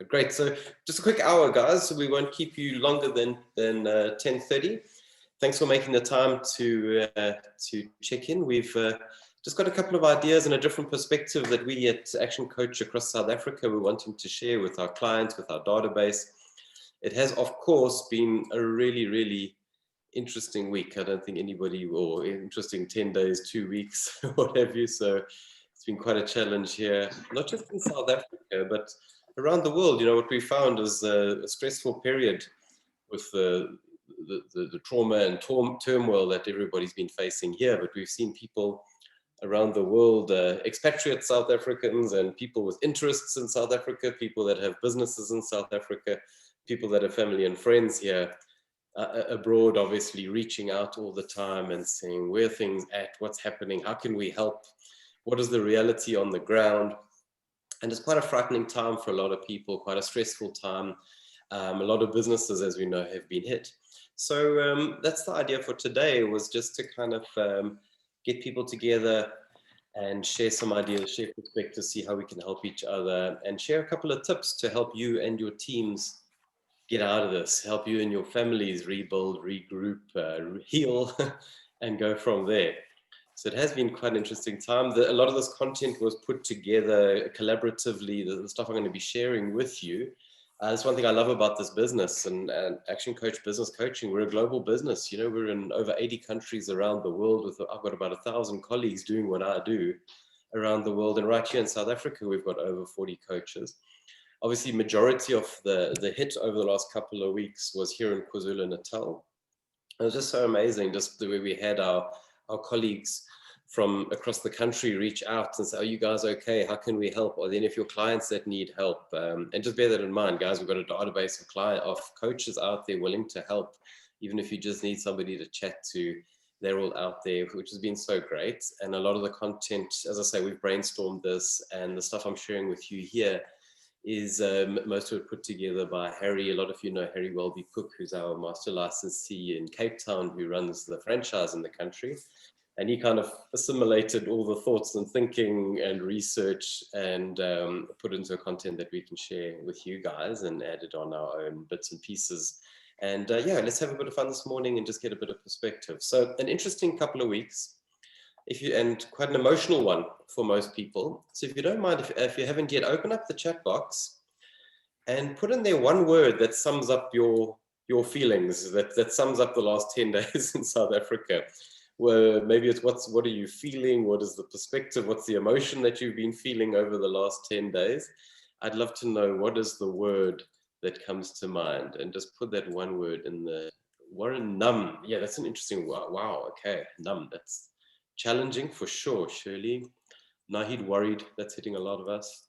Great. So just a quick hour, guys. So we won't keep you longer than 10:30. Thanks for making the time to check in. We've just got a couple of ideas and a different perspective that we at Action Coach across South Africa we're wanting to share with our clients, with our database. It has, of course, been a really, really interesting week. I don't think anybody, or interesting 10 days, 2 weeks, what have you. So it's been quite a challenge here, not just in South Africa, but around the world. You know, what we found is a stressful period with the trauma and turmoil that everybody's been facing here. But we've seen people around the world, expatriate South Africans and people with interests in South Africa, people that have businesses in South Africa, people that have family and friends here abroad, obviously reaching out all the time and saying, where are things at, what's happening, how can we help, what is the reality on the ground? And it's quite a frightening time for a lot of people, quite a stressful time. A lot of businesses, as we know, have been hit. So that's the idea for today, was just to kind of get people together and share some ideas, share perspectives, see how we can help each other, and share a couple of tips to help you and your teams get out of this, help you and your families rebuild, regroup, heal, and go from there. So it has been quite an interesting time. A lot of this content was put together collaboratively, the stuff I'm going to be sharing with you. That's one thing I love about this business and Action Coach Business Coaching. We're a global business. You know, we're in over 80 countries around the world. I've got about 1,000 colleagues doing what I do around the world. And right here in South Africa, we've got over 40 coaches. Obviously, majority of the hit over the last couple of weeks was here in KwaZulu-Natal. It was just so amazing, just the way we had our colleagues from across the country reach out and say, are you guys okay? How can we help? Or then if your clients that need help, and just bear that in mind, guys, we've got a database of coaches out there willing to help. Even if you just need somebody to chat to, they're all out there, which has been so great. And a lot of the content, as I say, we've brainstormed this, and the stuff I'm sharing with you here is most of it put together by Harry. A lot of you know Harry Welby-Cook, who's our master licensee in Cape Town, who runs the franchise in the country. And he kind of assimilated all the thoughts and thinking and research and put into content that we can share with you guys and added on our own bits and pieces. And yeah, let's have a bit of fun this morning and just get a bit of perspective. So an interesting couple of weeks, and quite an emotional one for most people. So if you don't mind, if you haven't yet, open up the chat box and put in there one word that sums up your feelings, that sums up the last 10 days in South Africa. Well, maybe it's what are you feeling? What is the perspective? What's the emotion that you've been feeling over the last 10 days? I'd love to know what is the word that comes to mind, and just put that one word in the Warren. Numb. Yeah, that's an interesting. Wow. Okay, numb. That's challenging for sure. Shirley. Nahid, worried. That's hitting a lot of us.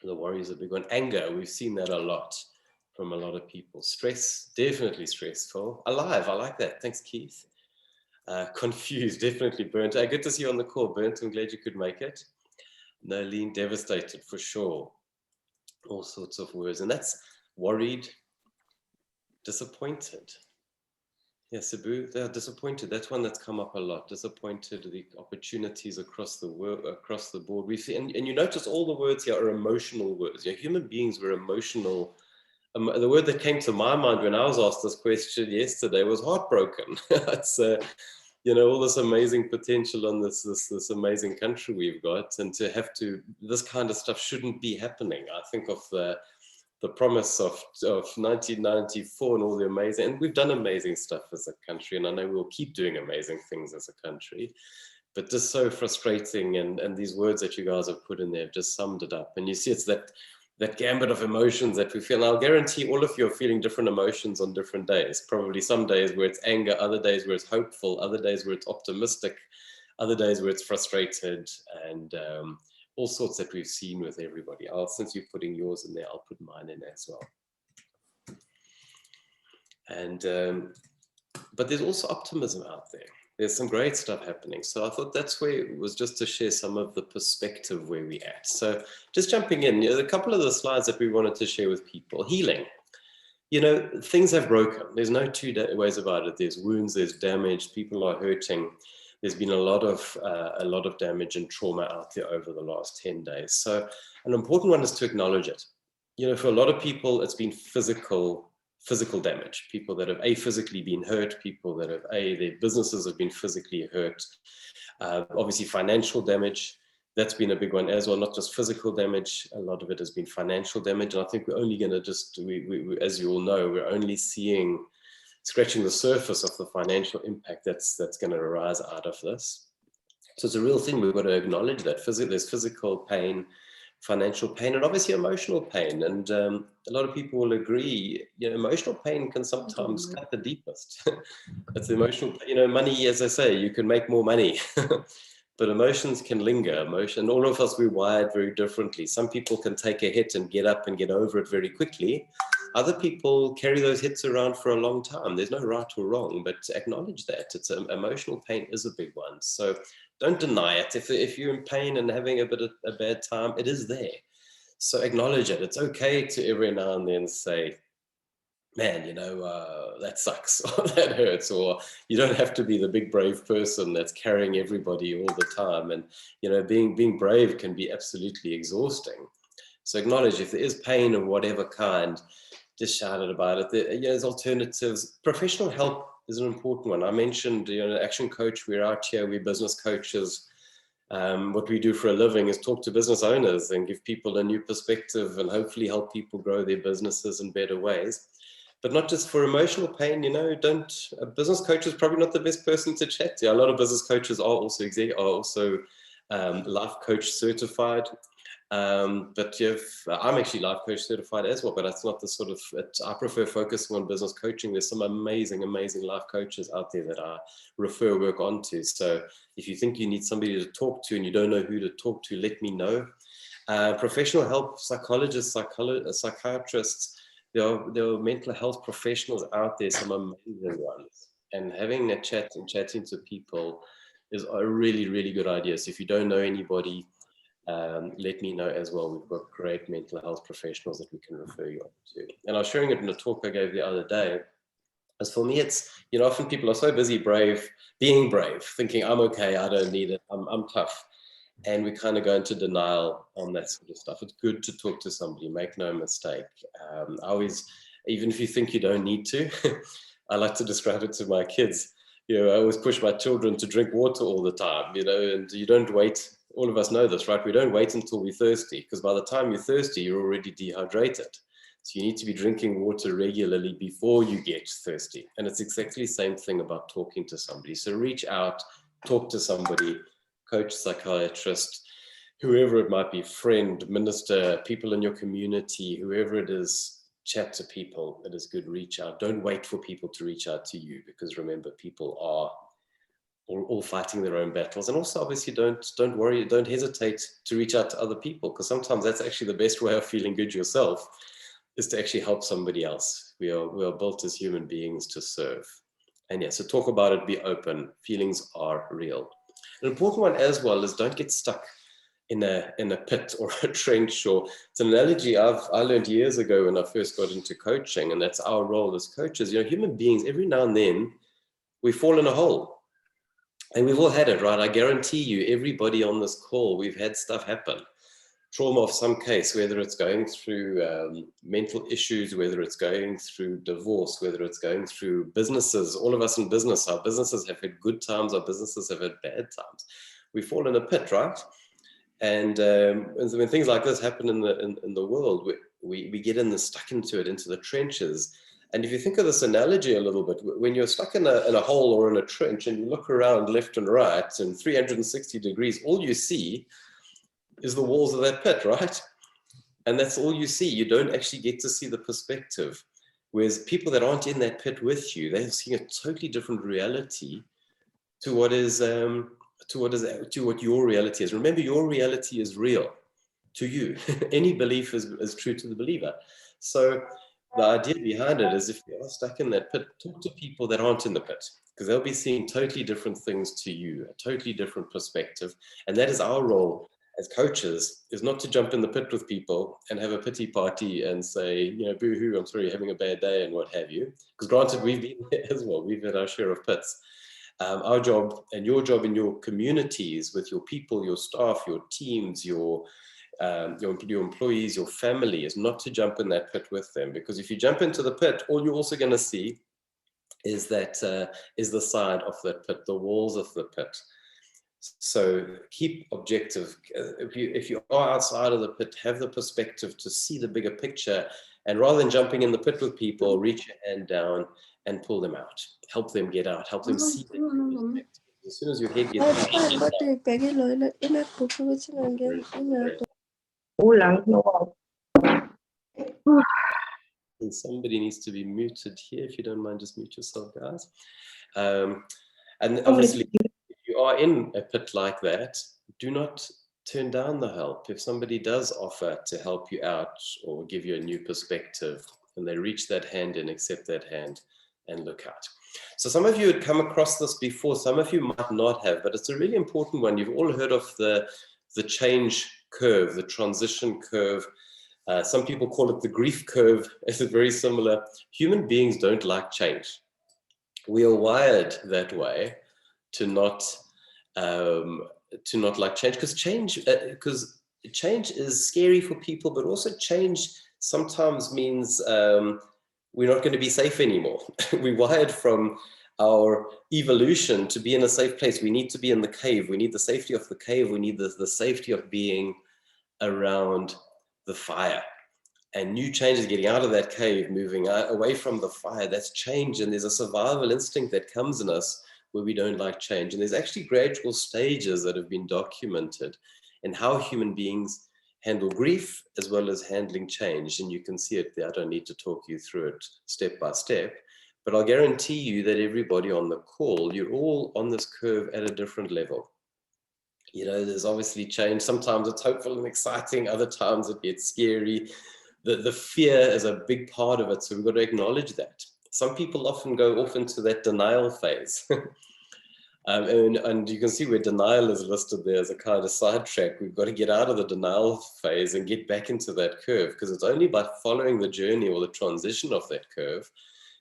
The worry is a big one. Anger. We've seen that a lot from a lot of people. Stress. Definitely stressful. Alive. I like that. Thanks, Keith. Confused, definitely. Burnt. Good to see you on the call, Burnt. I'm glad you could make it. Nolene, devastated for sure. All sorts of words. And that's worried, disappointed. Yeah, Cebu, they're disappointed. That's one that's come up a lot. Disappointed, the opportunities across the world, across the board. We see, and you notice all the words here are emotional words. You know, human beings were emotional. The word that came to my mind when I was asked this question yesterday was heartbroken. It's you know, all this amazing potential on this amazing country we've got, and to have to, this kind of stuff shouldn't be happening. I think of the promise of 1994 and all the amazing, and we've done amazing stuff as a country, and I know we'll keep doing amazing things as a country, but just so frustrating, and these words that you guys have put in there have just summed it up. And you see, it's that gambit of emotions that we feel. And I'll guarantee all of you are feeling different emotions on different days. Probably some days where it's anger, other days where it's hopeful, other days where it's optimistic, other days where it's frustrated, and all sorts that we've seen with everybody else. Since you're putting yours in there, I'll put mine in as well. And but there's also optimism out there. There's some great stuff happening. So I thought that's where it was, just to share some of the perspective where we're at. So just jumping in, a couple of the slides that we wanted to share with people. Healing. You know, things have broken. There's no two ways about it. There's wounds, there's damage, people are hurting. There's been a lot of damage and trauma out there over the last 10 days. So an important one is to acknowledge it. for a lot of people, it's been physical damage. People that have physically been hurt, people that have their businesses have been physically hurt. Obviously, financial damage. That's been a big one as well, not just physical damage. A lot of it has been financial damage. And I think we're only going to as you all know, we're only scratching the surface of the financial impact that's going to arise out of this. So it's a real thing. We've got to acknowledge that there's physical pain, financial pain, and obviously emotional pain. And a lot of people will agree, emotional pain can sometimes cut the deepest. It's the emotional, money, as I say, you can make more money. But emotions can linger. All of us, we're wired very differently. Some people can take a hit and get up and get over it very quickly. Other people carry those hits around for a long time. There's no right or wrong, but acknowledge that. Emotional pain is a big one. So don't deny it. If you're in pain and having a bad time, it is there. So acknowledge it. It's okay to every now and then say, man, that sucks, or that hurts, or you don't have to be the big brave person that's carrying everybody all the time. And being brave can be absolutely exhausting. So acknowledge if there is pain of whatever kind, just shout it about it. There's alternatives. Professional help is an important one. I mentioned, Action Coach, we're out here, we're business coaches. What we do for a living is talk to business owners and give people a new perspective and hopefully help people grow their businesses in better ways. But not just for emotional pain, a business coach is probably not the best person to chat to. A lot of business coaches are also life coach certified. But I'm actually life coach certified as well, but that's not the sort of, I prefer focusing on business coaching. There's some amazing life coaches out there that I refer work onto. So if you think you need somebody to talk to and you don't know who to talk to, let me know. Professional help, psychologists, psychiatrists, there are mental health professionals out there, some amazing ones. And having a chat and chatting to people is a really, really good idea. So if you don't know anybody, let me know as well. We've got great mental health professionals that we can refer you to. And I was sharing it in a talk I gave the other day. As for me, it's, often people are so busy being brave, thinking I'm okay, I don't need it, I'm tough. And we kind of go into denial on that sort of stuff. It's good to talk to somebody, make no mistake. Even if you think you don't need to, I like to describe it to my kids. I always push my children to drink water all the time, and you don't wait. All of us know this, right? We don't wait until we're thirsty, because by the time you're thirsty, you're already dehydrated. So you need to be drinking water regularly before you get thirsty. And it's exactly the same thing about talking to somebody. So reach out, talk to somebody, coach, psychiatrist, whoever it might be, friend, minister, people in your community, whoever it is, chat to people. It is good. Reach out. Don't wait for people to reach out to you, because remember, people are all fighting their own battles. And also, obviously, don't worry, don't hesitate to reach out to other people, because sometimes that's actually the best way of feeling good yourself, is to actually help somebody else. We are built as human beings to serve. And so talk about it, be open. Feelings are real. An important one as well is don't get stuck in a pit or a trench. Or it's an analogy I learned years ago when I first got into coaching, and that's our role as coaches. Human beings, every now and then we fall in a hole. And we've all had it, right? I guarantee you, everybody on this call, we've had stuff happen. Trauma of some case, whether it's going through mental issues, whether it's going through divorce, whether it's going through businesses. All of us in business, our businesses have had good times, our businesses have had bad times. We fall in a pit, right? And when things like this happen in the world, we get stuck into it, into the trenches. And if you think of this analogy a little bit, when you're stuck in a hole or in a trench and you look around left and right and 360 degrees, all you see is the walls of that pit, right? And that's all you see. You don't actually get to see the perspective. Whereas people that aren't in that pit with you, they're seeing a totally different reality to what your reality is. Remember, your reality is real to you. Any belief is true to the believer. So the idea behind it is, if you are stuck in that pit, talk to people that aren't in the pit, because they'll be seeing totally different things to you, a totally different perspective. And that is our role as coaches, is not to jump in the pit with people and have a pity party and say, boo-hoo, I'm sorry, you're having a bad day and what have you. Because granted, we've been there as well. We've had our share of pits. Our job and your job in your communities, with your people, your staff, your teams, your your employees, your family, is not to jump in that pit with them, because if you jump into the pit, all you're also going to see is that is the side of that pit, the walls of the pit. So keep objective. If you are outside of the pit, have the perspective to see the bigger picture, and rather than jumping in the pit with people, reach your hand down and pull them out. Help them get out. Help them see that perspective. As soon as your head gets and somebody needs to be muted here. If you don't mind, just mute yourself, guys. And obviously, if you are in a pit like that, do not turn down the help. If somebody does offer to help you out or give you a new perspective, and they reach that hand and accept that hand and look out. So some of you had come across this before, some of you might not have, but it's a really important one. You've all heard of the change curve, the transition curve. Some people call it the grief curve. It's very similar. Human beings don't like change. We are wired that way to not like change, because change is scary for people, but also change sometimes means we're not going to be safe anymore. We're wired from our evolution to be in a safe place. We need to be in the cave. We need the safety of the cave. We need the safety of being around the fire. And new change is getting out of that cave, moving away from the fire. That's change. And there's a survival instinct that comes in us where we don't like change. And there's actually gradual stages that have been documented in how human beings handle grief as well as handling change. And you can see it there. I don't need to talk you through it step by step, but I'll guarantee you that everybody on the call, you're all on this curve at a different level. You know, there's obviously change. Sometimes it's hopeful and exciting. Other times it gets scary. The fear is a big part of it. So we've got to acknowledge that. Some people often go off into that denial phase. And you can see where denial is listed there as a kind of sidetrack. We've got to get out of the denial phase and get back into that curve, because it's only by following the journey or the transition of that curve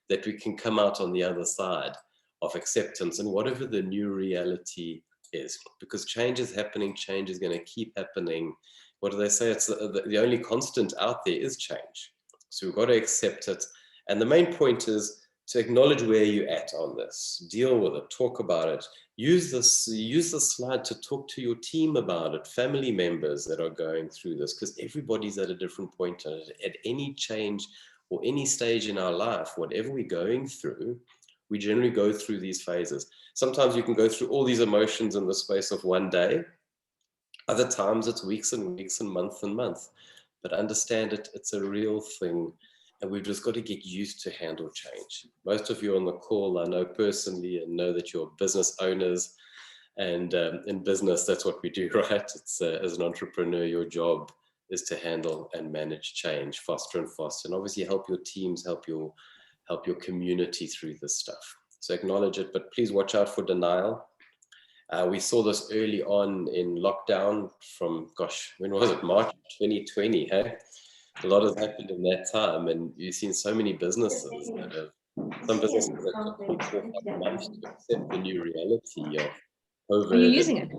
that we can come out on the other side of acceptance and whatever the new reality is. Because change is happening, change is going to keep happening. What do they say? It's the only constant out there is change. So we've got to accept it. And the main point is to acknowledge where you're at on this, deal with it, talk about it. Use this slide to talk to your team about it, family members that are going through this, because everybody's at a different point at any change or any stage in our life. Whatever we're going through, we generally go through these phases. Sometimes you can go through all these emotions in the space of one day. Other times it's weeks and weeks and months. But understand it, it's a real thing. And we've just got to get used to handle change. Most of you on the call, I know personally, and know that you're business owners. And in business, that's what we do, right? It's as an entrepreneur, your job is to handle and manage change faster and faster. And obviously help your teams, help your community through this stuff. So acknowledge it, but please watch out for denial. We saw this early on in lockdown from, gosh, when was it? March 2020, hey? A lot has happened in that time, and you've seen so many businesses that have, some businesses that took 4 or 5 months to accept the new reality of COVID. Are you using it?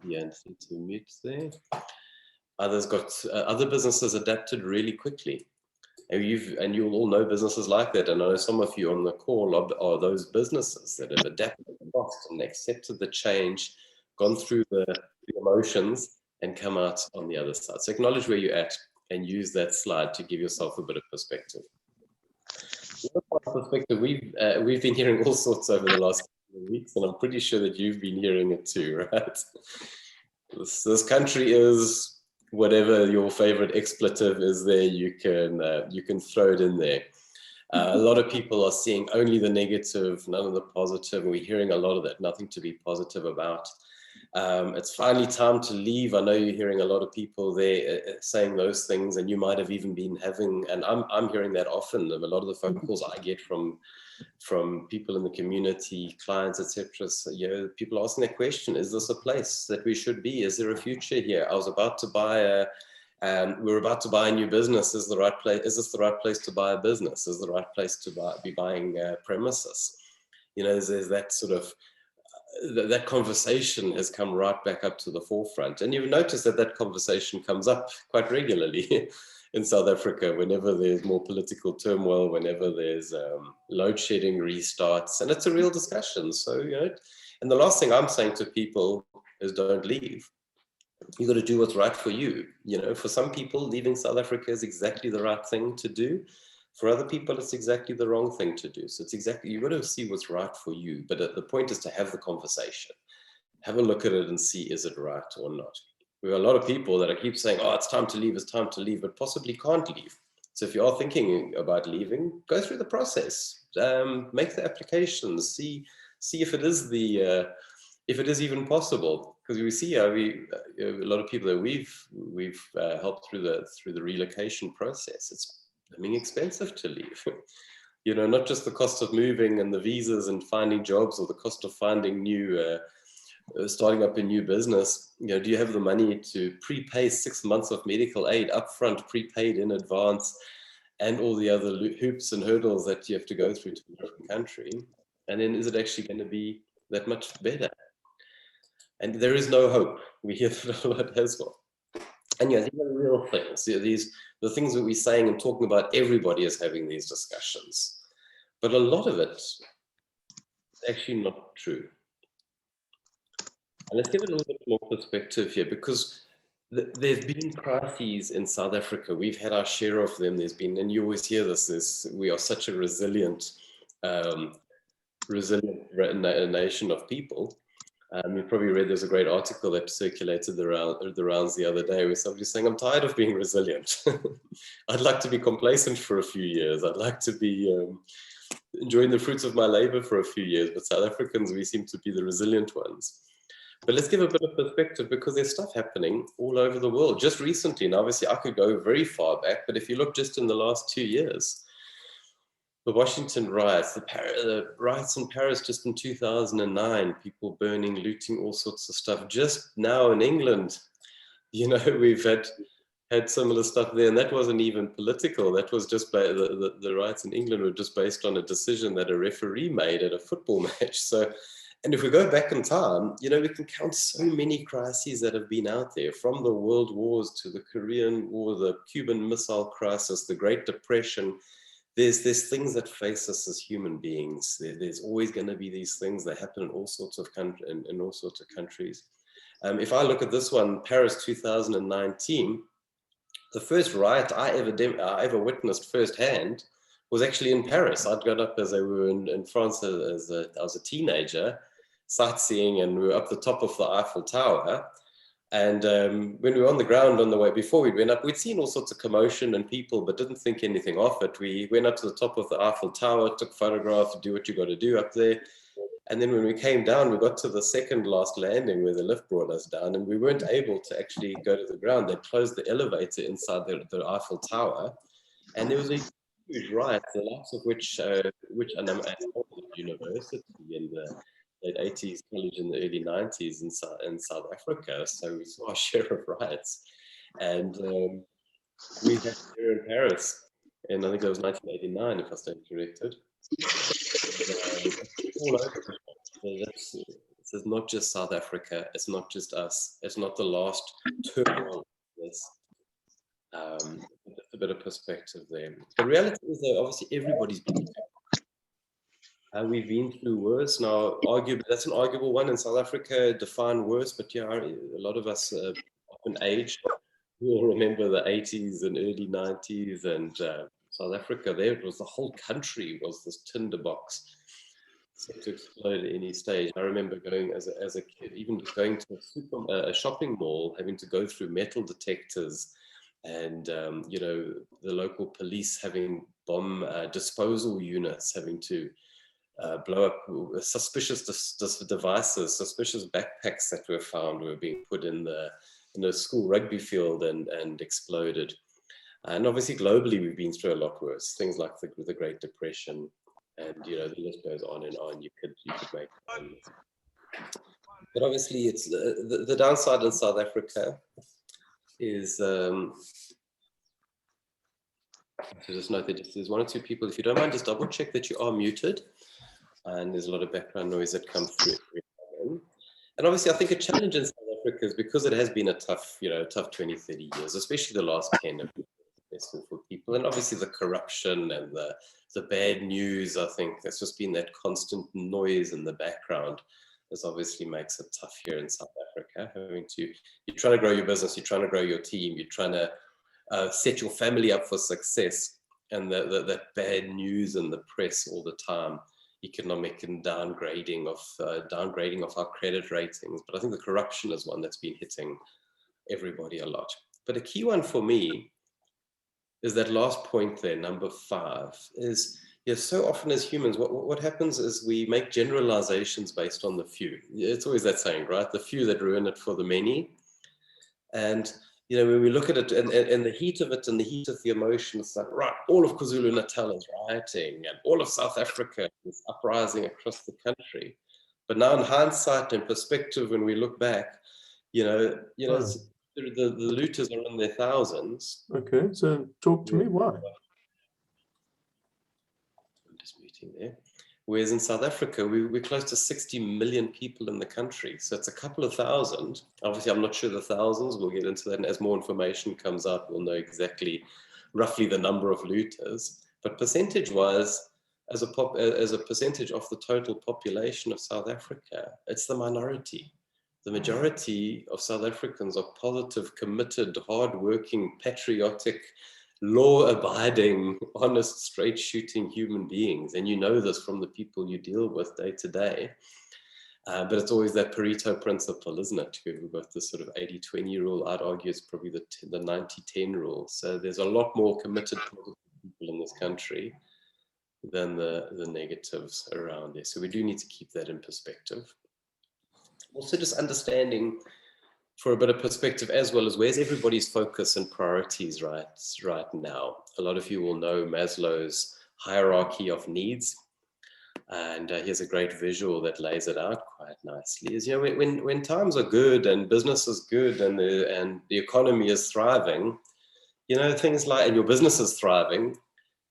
Yeah, and to mute there. Other businesses adapted really quickly. And you'll all know businesses like that. And I know some of you on the call are those businesses that have adapted fast and accepted the change, gone through the emotions, and come out on the other side. So acknowledge where you're at and use that slide to give yourself a bit of perspective. We've been hearing all sorts over the last couple of weeks, and I'm pretty sure that you've been hearing it too, right? This country is, whatever your favorite expletive is there, you can throw it in there. A lot of people are seeing only the negative, none of the positive, and we're hearing a lot of that, nothing to be positive about. It's finally time to leave. I know you're hearing a lot of people there saying those things, and you might have even been having, and I'm hearing that often. A lot of the phone calls I get from people in the community, clients, etc. So, people asking that question: is this a place that we should be? Is there a future here? I was about to buy we're about to buy a new business. Is this the right place to buy a business? Is the right place to be buying premises? There's that sort of that conversation has come right back up to the forefront. And you've noticed that that conversation comes up quite regularly in South Africa whenever there's more political turmoil, whenever there's load shedding restarts, and it's a real discussion. So, and the last thing I'm saying to people is don't leave. You got to do what's right for you. For some people, leaving South Africa is exactly the right thing to do. For other people, it's exactly the wrong thing to do. So you've got to see what's right for you. But the point is to have the conversation, have a look at it and see, is it right or not? We have a lot of people that keep saying, oh, it's time to leave, but possibly can't leave. So if you are thinking about leaving, go through the process, make the applications, see if it is if it is even possible. Because we see a lot of people that we've helped through the relocation process. It's becoming expensive to leave. Not just the cost of moving and the visas and finding jobs, or the cost of finding starting up a new business. Do you have the money to prepay 6 months of medical aid upfront, prepaid in advance, and all the other hoops and hurdles that you have to go through to a different country? And then is it actually going to be that much better? And there is no hope. We hear that a lot as well. And these are real things. The things that we're saying and talking about, everybody is having these discussions. But a lot of it is actually not true. And let's give it a little bit more perspective here, because there's been crises in South Africa. We've had our share of them. There's been, and you always hear this, we are such a resilient nation of people. You probably read, there's a great article that circulated the rounds the other day, where somebody's saying, I'm tired of being resilient. I'd like to be complacent for a few years. I'd like to be enjoying the fruits of my labor for a few years. But South Africans, we seem to be the resilient ones. But let's give a bit of perspective, because there's stuff happening all over the world. Just recently, and obviously I could go very far back, but if you look just in the last 2 years, the Washington riots, the riots in Paris just in 2009, people burning, looting, all sorts of stuff. Just now in England, we've had similar stuff there, and that wasn't even political. That was just the riots in England were just based on a decision that a referee made at a football match. So, and if we go back in time, we can count so many crises that have been out there, from the world wars to the Korean War, the Cuban Missile Crisis, the Great Depression. There's things that face us as human beings. There's always going to be these things that happen in all sorts of countries. If I look at this one, Paris 2019, the first riot I ever witnessed firsthand was actually in Paris. I'd got up as I were in France I was a teenager, sightseeing, and we were up the top of the Eiffel Tower. And when we were on the ground on the way, before we went up, we'd seen all sorts of commotion and people, but didn't think anything of it. We went up to the top of the Eiffel Tower, took photographs, do what you got to do up there. And then when we came down, we got to the second last landing where the lift brought us down, and we weren't able to actually go to the ground. They closed the elevator inside the Eiffel Tower. And there was a huge riot, the likes of which and I'm at university in the late 80s, college in the early 90s in South Africa. So we saw our share of riots. And we had here in Paris, and I think it was 1989, if I stand corrected. All over the place. This is not just South Africa. It's not just us. It's not the last turmoil. A bit of perspective there. The reality is that obviously everybody's been through. We've been through worse. Now, arguably, that's an arguable one. In South Africa, define worse, but yeah, a lot of us often age. We'll remember the 80s and early 90s, and South Africa, there it was, the whole country was this tinderbox set to explode at any stage. I remember going as a kid, even just going to a shopping mall, having to go through metal detectors, and the local police having bomb disposal units, having to blow up suspicious devices, suspicious backpacks that were found were being put in the school rugby field and exploded. And obviously globally we've been through a lot worse, things like the Great Depression, and the list goes on and on. You could make but obviously it's the downside in South Africa is to just note that there's one or two people, if you don't mind, just double check that you are muted, and there's a lot of background noise that comes through. And obviously, I think a challenge in South Africa is because it has been a tough, tough 20, 30 years, especially the last 10 have been stressful for people. And obviously the corruption and the bad news, I think there's just been that constant noise in the background. This obviously makes it tough here in South Africa. You're trying to grow your business, you're trying to grow your team, you're trying to set your family up for success, and that bad news in the press all the time, economic and downgrading of our credit ratings. But I think the corruption is one that's been hitting everybody a lot. But a key one for me is that last point there, number 5, is so often as humans, what happens is we make generalizations based on the few. It's always that saying, right? The few that ruin it for the many. And when we look at it and the heat of it and the heat of the emotion, it's like, right, all of KwaZulu-Natal is rioting and all of South Africa is uprising across the country. But now in hindsight and perspective, when we look back, the looters are in their thousands. Okay, so talk to me, why? I'm just muting there. Whereas in South Africa, we're close to 60 million people in the country. So it's a couple of thousand. Obviously, I'm not sure the thousands. We'll get into that. And as more information comes out, we'll know exactly, roughly the number of looters. But percentage-wise, as a percentage of the total population of South Africa, it's the minority. The majority of South Africans are positive, committed, hardworking, patriotic, law-abiding, honest, straight-shooting human beings. And you know this from the people you deal with day to day. But it's always that Pareto principle, isn't it? We've got this sort of 80-20 rule. I'd argue it's probably the 90-10 rule. So there's a lot more committed people in this country than the negatives around there. So we do need to keep that in perspective. Also just understanding, for a bit of perspective as well, as where's everybody's focus and priorities right now. A lot of you will know Maslow's hierarchy of needs, and here's a great visual that lays it out quite nicely. Is when times are good and business is good and the economy is thriving, things like, and your business is thriving,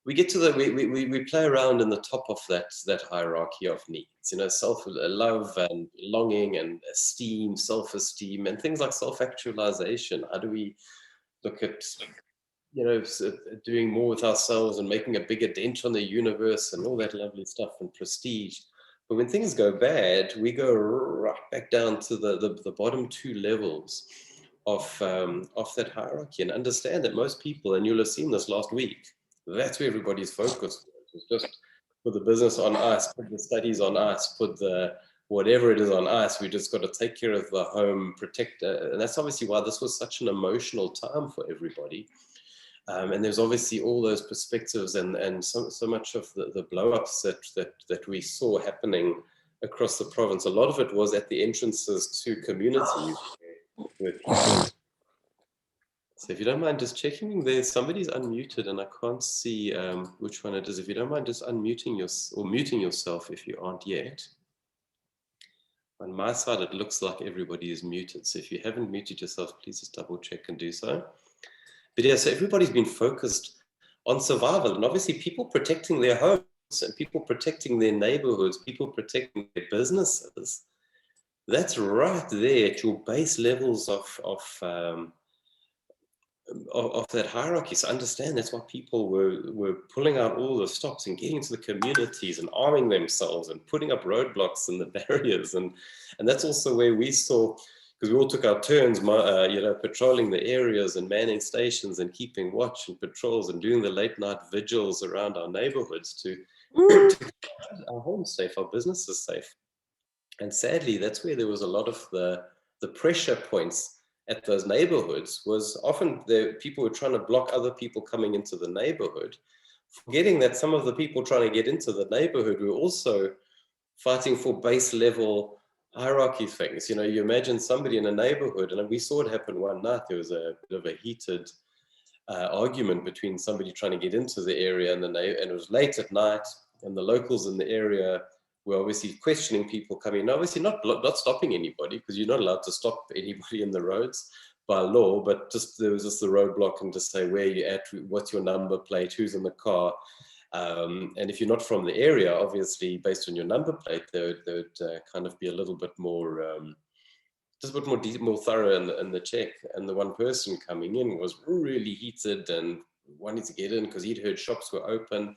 we get to we play around in the top of that hierarchy of needs, self-love and longing and esteem, self-esteem, and things like self-actualization. How do we look at, doing more with ourselves and making a bigger dent on the universe and all that lovely stuff and prestige? But when things go bad, we go right back down to the bottom 2 levels of that hierarchy, and understand that most people, and you'll have seen this last week, that's where everybody's focused. It's just put the business on ice, put the studies on ice, put the whatever it is on ice. We just got to take care of the home, protect. And that's obviously why this was such an emotional time for everybody. And there's obviously all those perspectives and so much of the blow-ups that we saw happening across the province. A lot of it was at the entrances to communities where people. So if you don't mind just checking, somebody's unmuted and I can't see which one it is. If you don't mind just unmuting or muting yourself if you aren't yet. On my side, it looks like everybody is muted. So if you haven't muted yourself, please just double check and do so. But yeah, so everybody's been focused on survival, and obviously people protecting their homes and people protecting their neighborhoods, people protecting their businesses. That's right there at your base levels of that hierarchy. So understand that's why people were pulling out all the stops and getting into the communities and arming themselves and putting up roadblocks and the barriers, and that's also where we saw, because we all took our turns, patrolling the areas and manning stations and keeping watch and patrols and doing the late night vigils around our neighborhoods to keep our homes safe, our businesses safe. And sadly, that's where there was a lot of the pressure points at those neighborhoods. Was often the people were trying to block other people coming into the neighborhood, forgetting that some of the people trying to get into the neighborhood were also fighting for base level hierarchy things. You imagine somebody in a neighborhood, and we saw it happen one night. There was a bit of a heated argument between somebody trying to get into the area and it was late at night, and the locals in the area were obviously questioning people coming in, obviously not stopping anybody, because you're not allowed to stop anybody in the roads by law, but there was just the roadblock and just say where you at, what's your number plate, who's in the car. And if you're not from the area, obviously based on your number plate, they would kind of be a little bit more just a bit more thorough in the check. And the one person coming in was really heated and wanted to get in because he'd heard shops were open.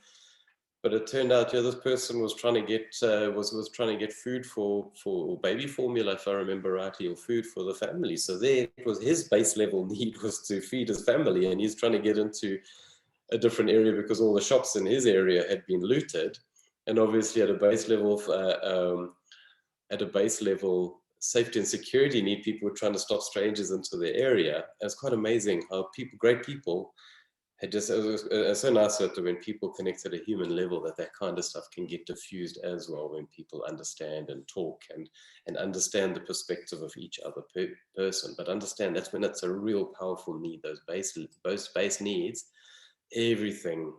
But it turned out, yeah, this person was trying to get was trying to get food for baby formula, if I remember rightly, or food for the family. So there it was, his base level need was to feed his family, and he's trying to get into a different area because all the shops in his area had been looted. And obviously at a base level safety and security need, people were trying to stop strangers into their area. And it's quite amazing how great people had just, it was so nice that when people connect at a human level, that kind of stuff can get diffused as well, when people understand and talk and understand the perspective of each other person. But understand that's when it's a real powerful need, those base needs. Everything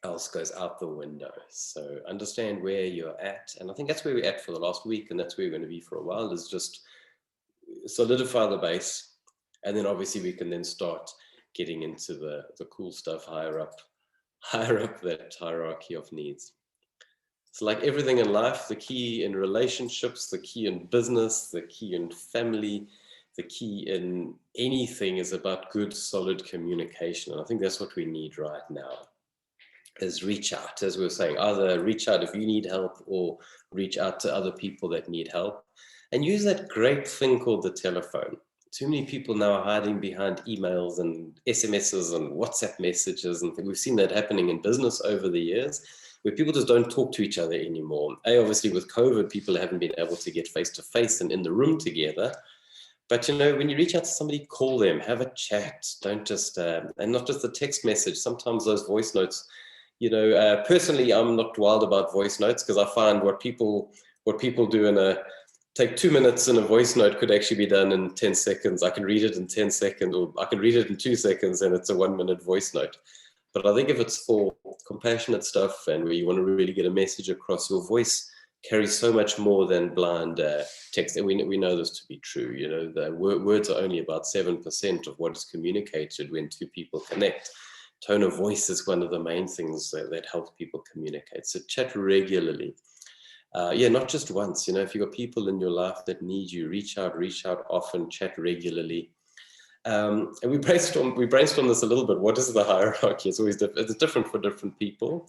else goes out the window. So understand where you're at, and I think that's where we're at for the last week, and that's where we're going to be for a while, is just solidify the base, and then obviously we can then start getting into the cool stuff higher up that hierarchy of needs. So like everything in life, the key in relationships, the key in business, the key in family, the key in anything is about good, solid communication. And I think that's what we need right now, is reach out, as we were saying, either reach out if you need help or reach out to other people that need help, and use that great thing called the telephone. Too many people now are hiding behind emails and SMSs and WhatsApp messages, and we've seen that happening in business over the years, where people just don't talk to each other anymore. Obviously with COVID, people haven't been able to get face-to-face and in the room together. But you know, when you reach out to somebody, call them, have a chat. Don't just, and not just the text message, sometimes those voice notes, you know, personally, I'm not wild about voice notes, because I find what people do take 2 minutes in a voice note could actually be done in 10 seconds. I can read it in 10 seconds, or I can read it in 2 seconds, and it's a 1 minute voice note. But I think if it's for compassionate stuff and where you want to really get a message across, your voice carries so much more than blind text. And we know this to be true. You know, the words are only about 7% of what is communicated when two people connect. Tone of voice is one of the main things that helps people communicate. So chat regularly. Yeah, not just once. You know, if you've got people in your life that need you, reach out often, chat regularly. And we brainstorm this a little bit. What is the hierarchy? It's always it's different for different people.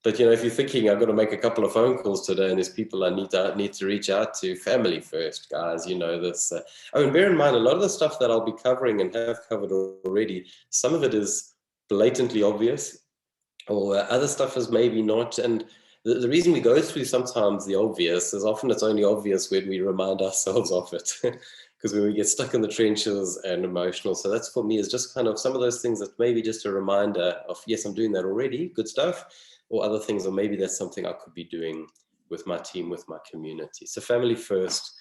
But you know, if you're thinking, I've got to make a couple of phone calls today, and there's people I need to reach out to, family first, guys. You know this. Oh, and bear in mind, a lot of the stuff that I'll be covering and have covered already, some of it is blatantly obvious, or other stuff is maybe not. And the reason we go through sometimes the obvious is often it's only obvious when we remind ourselves of it, because when we get stuck in the trenches and emotional. So that's, for me, is just kind of some of those things that maybe just a reminder of, yes, I'm doing that already, good stuff, or other things, or maybe that's something I could be doing with my team, with my community. So family first,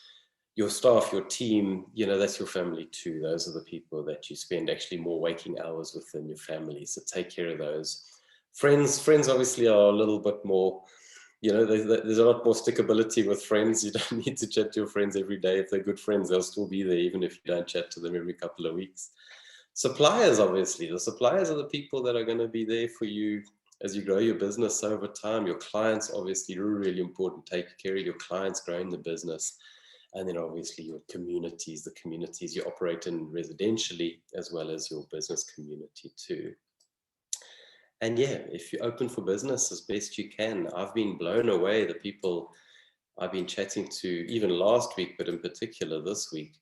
your staff, your team, you know, that's your family too. Those are the people that you spend actually more waking hours with than your family. So take care of those. Friends obviously are a little bit more, you know, there's a lot more stickability with friends. You don't need to chat to your friends every day. If they're good friends, they'll still be there, even if you don't chat to them every couple of weeks. Suppliers, obviously, the suppliers are the people that are going to be there for you as you grow your business over time. Your clients, obviously, really important. Take care of your clients, growing the business. And then obviously your communities, the communities you operate in residentially, as well as your business community too. And yeah, if you're open for business as best you can. I've been blown away, the people I've been chatting to, even last week, but in particular this week,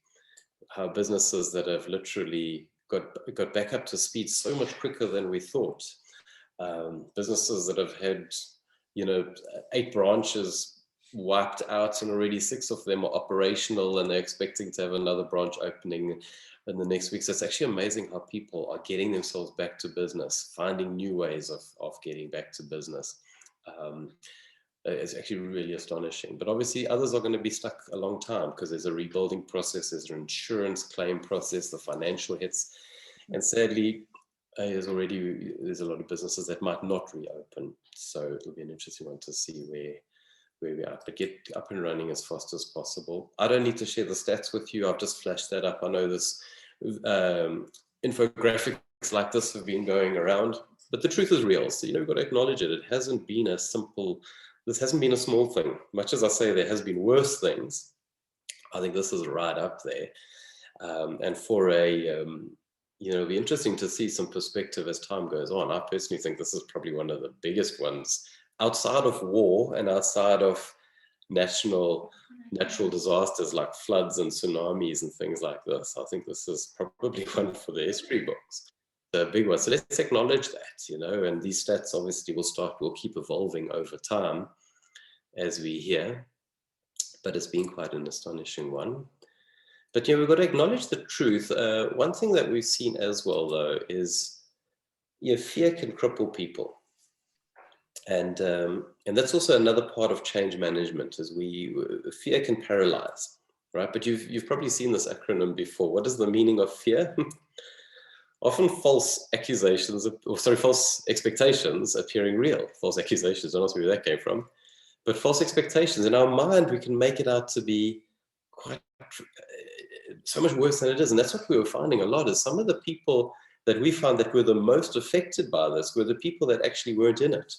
how businesses that have literally got back up to speed so much quicker than we thought. Businesses that have had, you know, 8 branches wiped out, and already 6 of them are operational, and they're expecting to have another branch opening in the next week. So it's actually amazing how people are getting themselves back to business, finding new ways of getting back to business. It's actually really astonishing. But obviously others are going to be stuck a long time, because there's a rebuilding process, there's an insurance claim process, the financial hits, and sadly there's a lot of businesses that might not reopen. So it'll be an interesting one to see where we are, but get up and running as fast as possible. I don't need to share the stats with you. I've just flashed that up. I know this infographics like this have been going around, but the truth is real. So, you know, we've got to acknowledge it. It hasn't been a simple, this hasn't been a small thing. Much as I say there has been worse things, I think this is right up there. And for a, it'll be interesting to see some perspective as time goes on. I personally think this is probably one of the biggest ones outside of war and outside of natural disasters like floods and tsunamis and things like this. I think this is probably one for the history books, the big one. So let's acknowledge that, and these stats obviously will keep evolving over time as we hear, but it's been quite an astonishing one. But we've got to acknowledge the truth. One thing that we've seen as well, though, is fear can cripple people. And that's also another part of change management, is fear can paralyze, right? But you've probably seen this acronym before. What is the meaning of fear? Often false expectations appearing real. False accusations, don't ask me where that came from. But false expectations. In our mind, we can make it out to be quite so much worse than it is. And that's what we were finding a lot, is some of the people that we found that were the most affected by this were the people that actually weren't in it.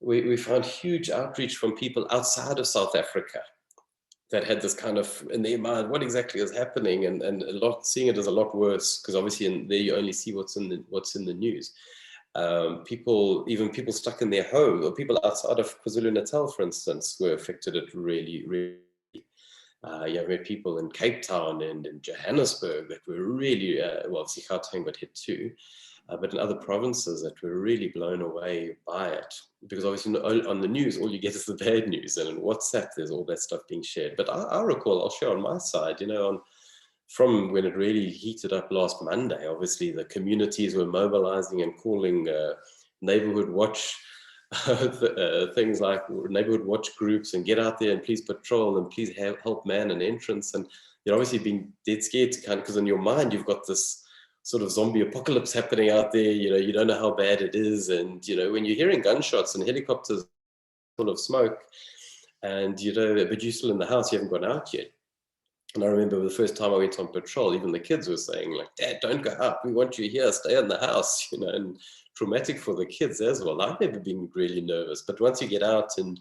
We found huge outreach from people outside of South Africa that had this kind of in their mind, what exactly is happening, and seeing it as a lot worse, because obviously in there you only see what's in the news. People stuck in their home, or people outside of KwaZulu-Natal, for instance, were affected it really, really. We had people in Cape Town and in Johannesburg that were really, obviously Gauteng got hit too, but in other provinces that were really blown away by it. Because obviously on the news, all you get is the bad news, and in WhatsApp, there's all that stuff being shared. But I recall, I'll share on my side, from when it really heated up last Monday, obviously the communities were mobilizing and calling neighborhood watch things like neighborhood watch groups, and get out there and please patrol and please help man an entrance. And you're obviously being dead scared to because in your mind you've got this sort of zombie apocalypse happening out there. You don't know how bad it is, and when you're hearing gunshots and helicopters full of smoke, and but you're still in the house, you haven't gone out yet. And I remember the first time I went on patrol, even the kids were saying, like, "Dad, don't go out. We want you here. Stay in the house." And traumatic for the kids as well. I've never been really nervous, but once you get out and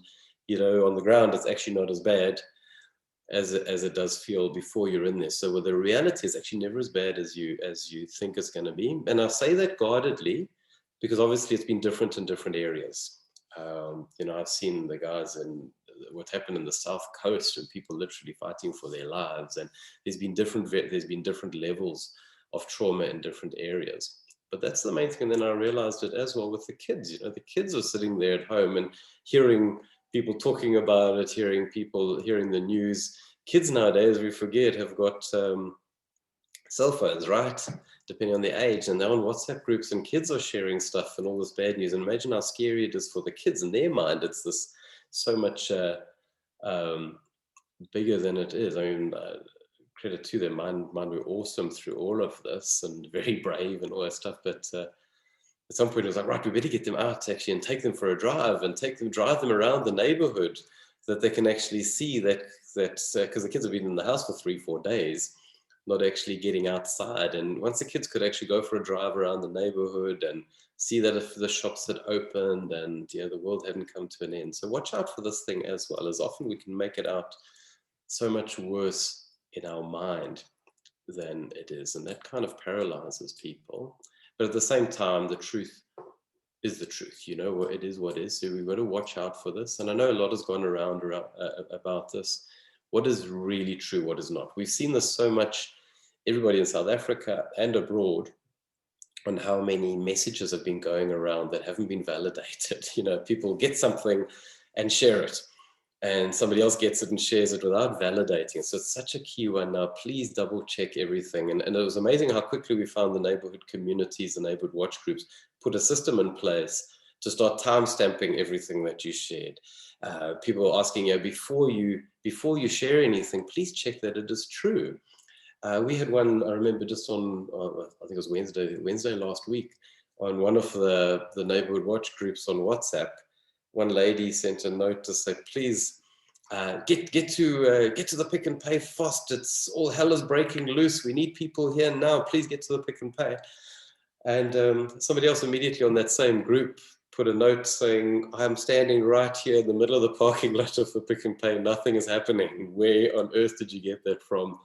on the ground, it's actually not as bad as it does feel before you're in there. So the reality is actually never as bad as you think it's going to be. And I say that guardedly, because obviously it's been different in different areas. I've seen the guys in what happened in the South Coast, and people literally fighting for their lives. And there's been different levels of trauma in different areas. But that's the main thing. And then I realized it as well with the kids. The kids are sitting there at home and hearing people talking about it, hearing the news. Kids nowadays, we forget, have got cell phones, right? Depending on their age, and they're on WhatsApp groups, and kids are sharing stuff and all this bad news. And imagine how scary it is for the kids. In their mind, it's this so much bigger than it is. I mean, credit to them, mine were awesome through all of this and very brave and all that stuff. But at some point it was like, right, we better get them out actually and take them for a drive and drive them around the neighborhood so that they can actually see that because the kids have been in the house for 3-4 days, not actually getting outside. And once the kids could actually go for a drive around the neighborhood and see that if the shops had opened and the world hadn't come to an end. So watch out for this thing as well, as often we can make it out so much worse in our mind than it is, and that kind of paralyzes people. But at the same time, the truth is the truth. It is what is. So we've got to watch out for this. And I know a lot has gone around about this. What is really true, what is not? We've seen this so much, everybody in South Africa and abroad, on how many messages have been going around that haven't been validated. People get something and share it, and somebody else gets it and shares it without validating. So it's such a key one now. Please double check everything. And it was amazing how quickly we found the neighborhood communities, the neighborhood watch groups, put a system in place to start time stamping everything that you shared. People were asking, before you share anything, please check that it is true. We had one, I remember, just on, I think it was Wednesday last week, on one of the neighborhood watch groups on WhatsApp. One lady sent a note to say, please get to the Pick n Pay fast. It's all hell is breaking loose. We need people here now. Please get to the Pick n Pay. And somebody else immediately on that same group put a note saying, I'm standing right here in the middle of the parking lot of the Pick and Pay. Nothing is happening. Where on earth did you get that from?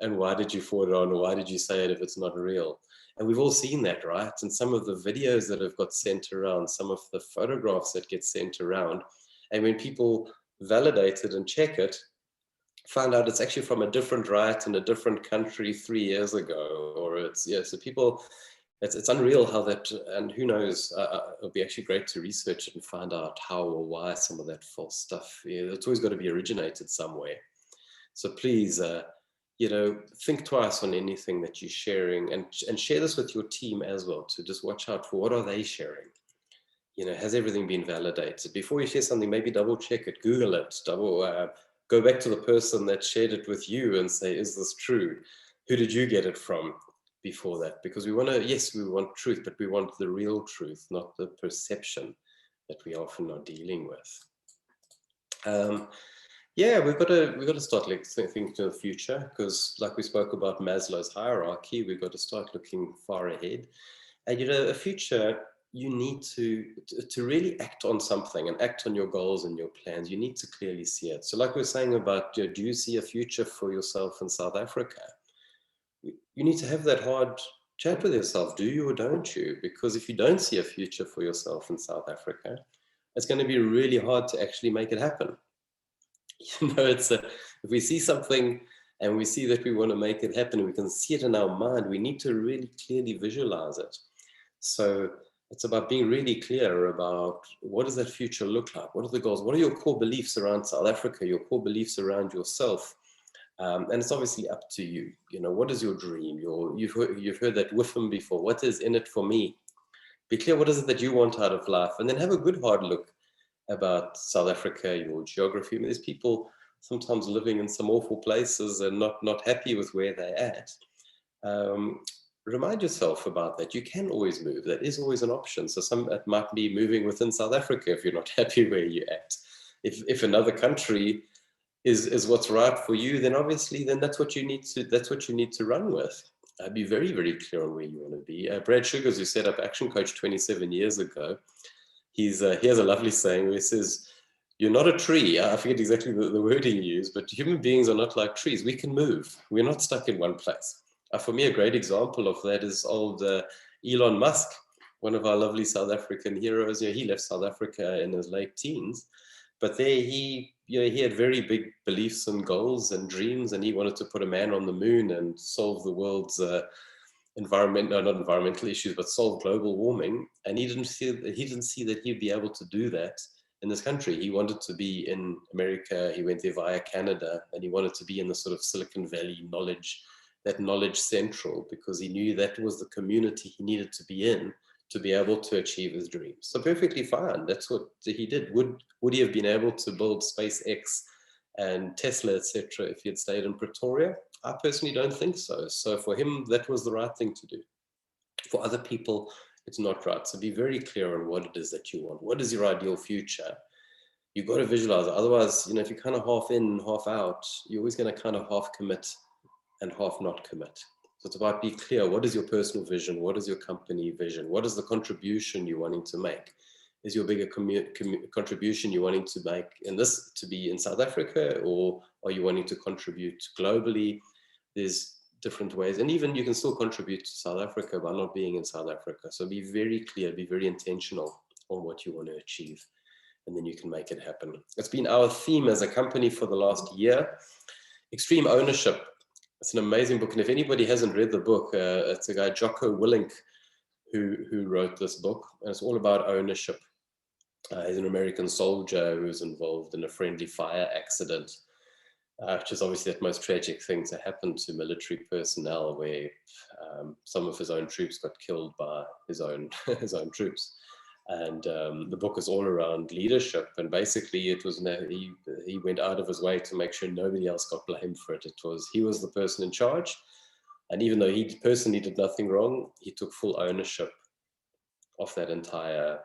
And why did you forward it on? Or why did you say it if it's not real? And we've all seen that, right? And some of the videos that have got sent around, some of the photographs that get sent around. And when people validate it and check it, find out it's actually from a different riot in a different country 3 years ago. Or it's, yeah, so people, it's unreal how that, and who knows, it'll be actually great to research it and find out how or why some of that false stuff, it's always got to be originated somewhere. So please, think twice on anything that you're sharing, and share this with your team as well, to just watch out for what are they sharing. Has everything been validated? Before you share something, maybe double check it, Google it, go back to the person that shared it with you and say, is this true? Who did you get it from before that? Because we want truth, but we want the real truth, not the perception that we often are dealing with. Yeah, we've got to start thinking to the future, because like we spoke about Maslow's hierarchy, we've got to start looking far ahead. And a future, you need to really act on something and act on your goals and your plans. You need to clearly see it. So like we were saying about, do you see a future for yourself in South Africa? You need to have that hard chat with yourself. Do you or don't you? Because if you don't see a future for yourself in South Africa, it's going to be really hard to actually make it happen. If we see something and we see that we want to make it happen, we can see it in our mind, we need to really clearly visualize it. So it's about being really clear about, what does that future look like? What are the goals? What are your core beliefs around South Africa, your core beliefs around yourself? And it's obviously up to you. What is your dream? You've heard that WIFM before. What is in it for me? Be clear, what is it that you want out of life? And then have a good hard look about South Africa, your geography. There's people sometimes living in some awful places and not happy with where they're at. Remind yourself about that. You can always move. That is always an option. So it might be moving within South Africa if you're not happy where you're at. If another country is what's right for you, then obviously that's what you need to run with. Be very, very clear on where you want to be. Brad Sugars, who set up ActionCOACH 27 years ago, he has a lovely saying where he says, you're not a tree. I forget exactly the word he used, but human beings are not like trees. We can move. We're not stuck in one place. For me, a great example of that is old Elon Musk, one of our lovely South African heroes. He left South Africa in his late teens, but there he had very big beliefs and goals and dreams, and he wanted to put a man on the moon and solve the world's not environmental issues, but solve global warming. And he didn't see that he'd be able to do that in this country. He wanted to be in America. He went there via Canada, and he wanted to be in the sort of Silicon Valley knowledge central, because he knew that was the community he needed to be in to be able to achieve his dreams. So perfectly fine. That's what he did. Would he have been able to build SpaceX and Tesla, etc., if he had stayed in Pretoria? I personally don't think so. So for him, that was the right thing to do. For other people, it's not right. So be very clear on what it is that you want. What is your ideal future? You've got to visualize it. Otherwise, if you're kind of half in, half out, you're always going to kind of half commit and half not commit. So it's about be clear. What is your personal vision? What is your company vision? What is the contribution you're wanting to make? Is your bigger contribution you're wanting to make in this to be in South Africa, or are you wanting to contribute globally? There's different ways, and even you can still contribute to South Africa by not being in South Africa. So be very clear, be very intentional on what you want to achieve, and then you can make it happen. It's been our theme as a company for the last year. Extreme Ownership. It's an amazing book, and if anybody hasn't read the book, it's a guy, Jocko Willink, who wrote this book, and it's all about ownership. He's an American soldier who was involved in a friendly fire accident, which is obviously the most tragic thing to happen to military personnel, where some of his own troops got killed by his own troops. And the book is all around leadership, and basically it was he went out of his way to make sure nobody else got blamed for it. He was the person in charge, and even though he personally did nothing wrong, he took full ownership of that entire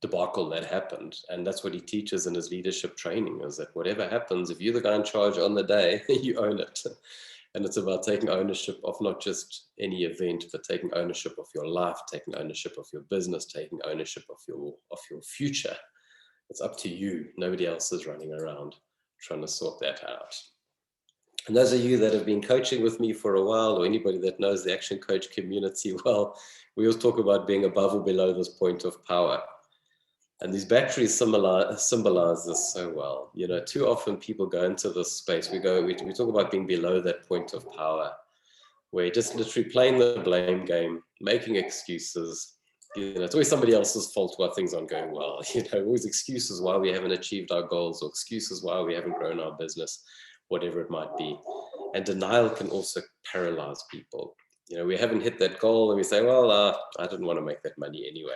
debacle that happened. And that's what he teaches in his leadership training, is that whatever happens, if you're the guy in charge on the day, you own it. And it's about taking ownership of not just any event, but taking ownership of your life, taking ownership of your business, taking ownership of your future. It's up to you. Nobody else is running around trying to sort that out. And those of you that have been coaching with me for a while, or anybody that knows the Action Coach community well, we always talk about being above or below this point of power. And these batteries symbolize this so well. You know, too often people go into this space. We talk about being below that point of power, where you're just literally playing the blame game, making excuses. You know, it's always somebody else's fault why things aren't going well. You know, always excuses why we haven't achieved our goals, or excuses why we haven't grown our business, whatever it might be. And denial can also paralyze people. You know, we haven't hit that goal and we say, well, I didn't want to make that money anyway.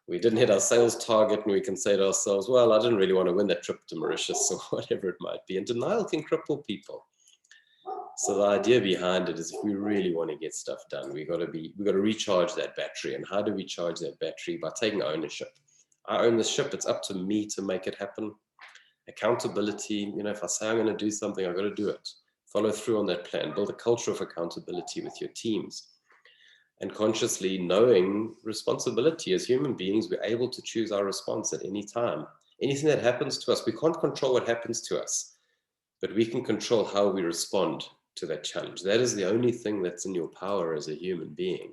We didn't hit our sales target, and we can say to ourselves, well, I didn't really want to win that trip to Mauritius, or whatever it might be. And denial can cripple people. So the idea behind it is, if we really want to get stuff done, we've got to recharge that battery. And how do we charge that battery? By taking ownership. I own the ship. It's up to me to make it happen. Accountability, you know, if I say I'm going to do something, I've got to do it. Follow through on that plan. Build a culture of accountability with your teams. And consciously knowing responsibility. As human beings, we're able to choose our response at any time. Anything that happens to us, we can't control what happens to us, but we can control how we respond to that challenge. That is the only thing that's in your power as a human being.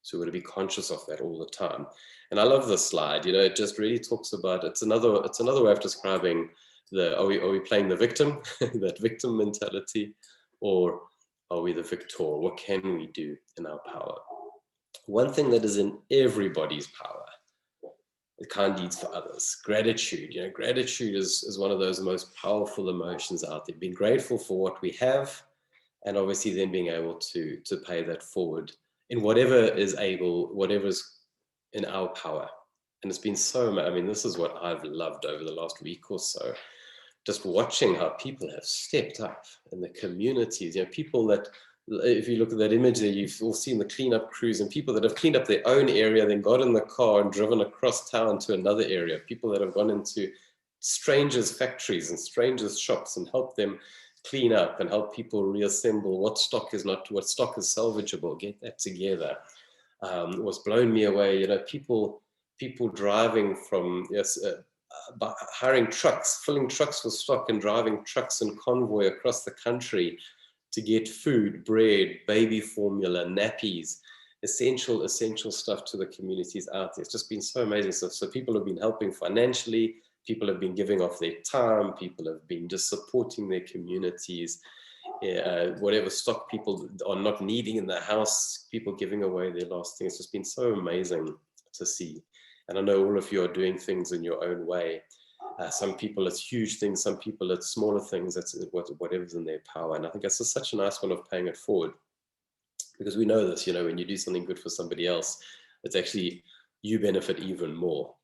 So we've got to be conscious of that all the time. And I love this slide. You know, it just really talks about, it's another way of describing are we playing the victim, that victim mentality, or are we the victor? What can we do in our power? One thing that is in everybody's power, the kind deeds for others. Gratitude. You know, gratitude is one of those most powerful emotions out there. Being grateful for what we have, and obviously then being able to pay that forward in whatever's in our power. And it's been so, I mean, this is what I've loved over the last week or so. Just watching how people have stepped up in the communities. You know, people that, if you look at that image there, you've all seen the cleanup crews, and people that have cleaned up their own area, then got in the car and driven across town to another area. People that have gone into strangers' factories and strangers' shops and helped them clean up and help people reassemble what stock is salvageable, get that together. What's blown me away, you know, people driving from, hiring trucks, filling trucks with stock and driving trucks in convoy across the country to get food, bread, baby formula, nappies, essential stuff to the communities out there. It's just been so amazing. So people have been helping financially, people have been giving off their time, people have been just supporting their communities, whatever stock people are not needing in the house, people giving away their last thing. It's just been so amazing to see. And I know all of you are doing things in your own way. Some people it's huge things, some people it's smaller things, that's whatever's in their power. And I think that's just such a nice one of paying it forward, because we know this, you know, when you do something good for somebody else, it's actually, you benefit even more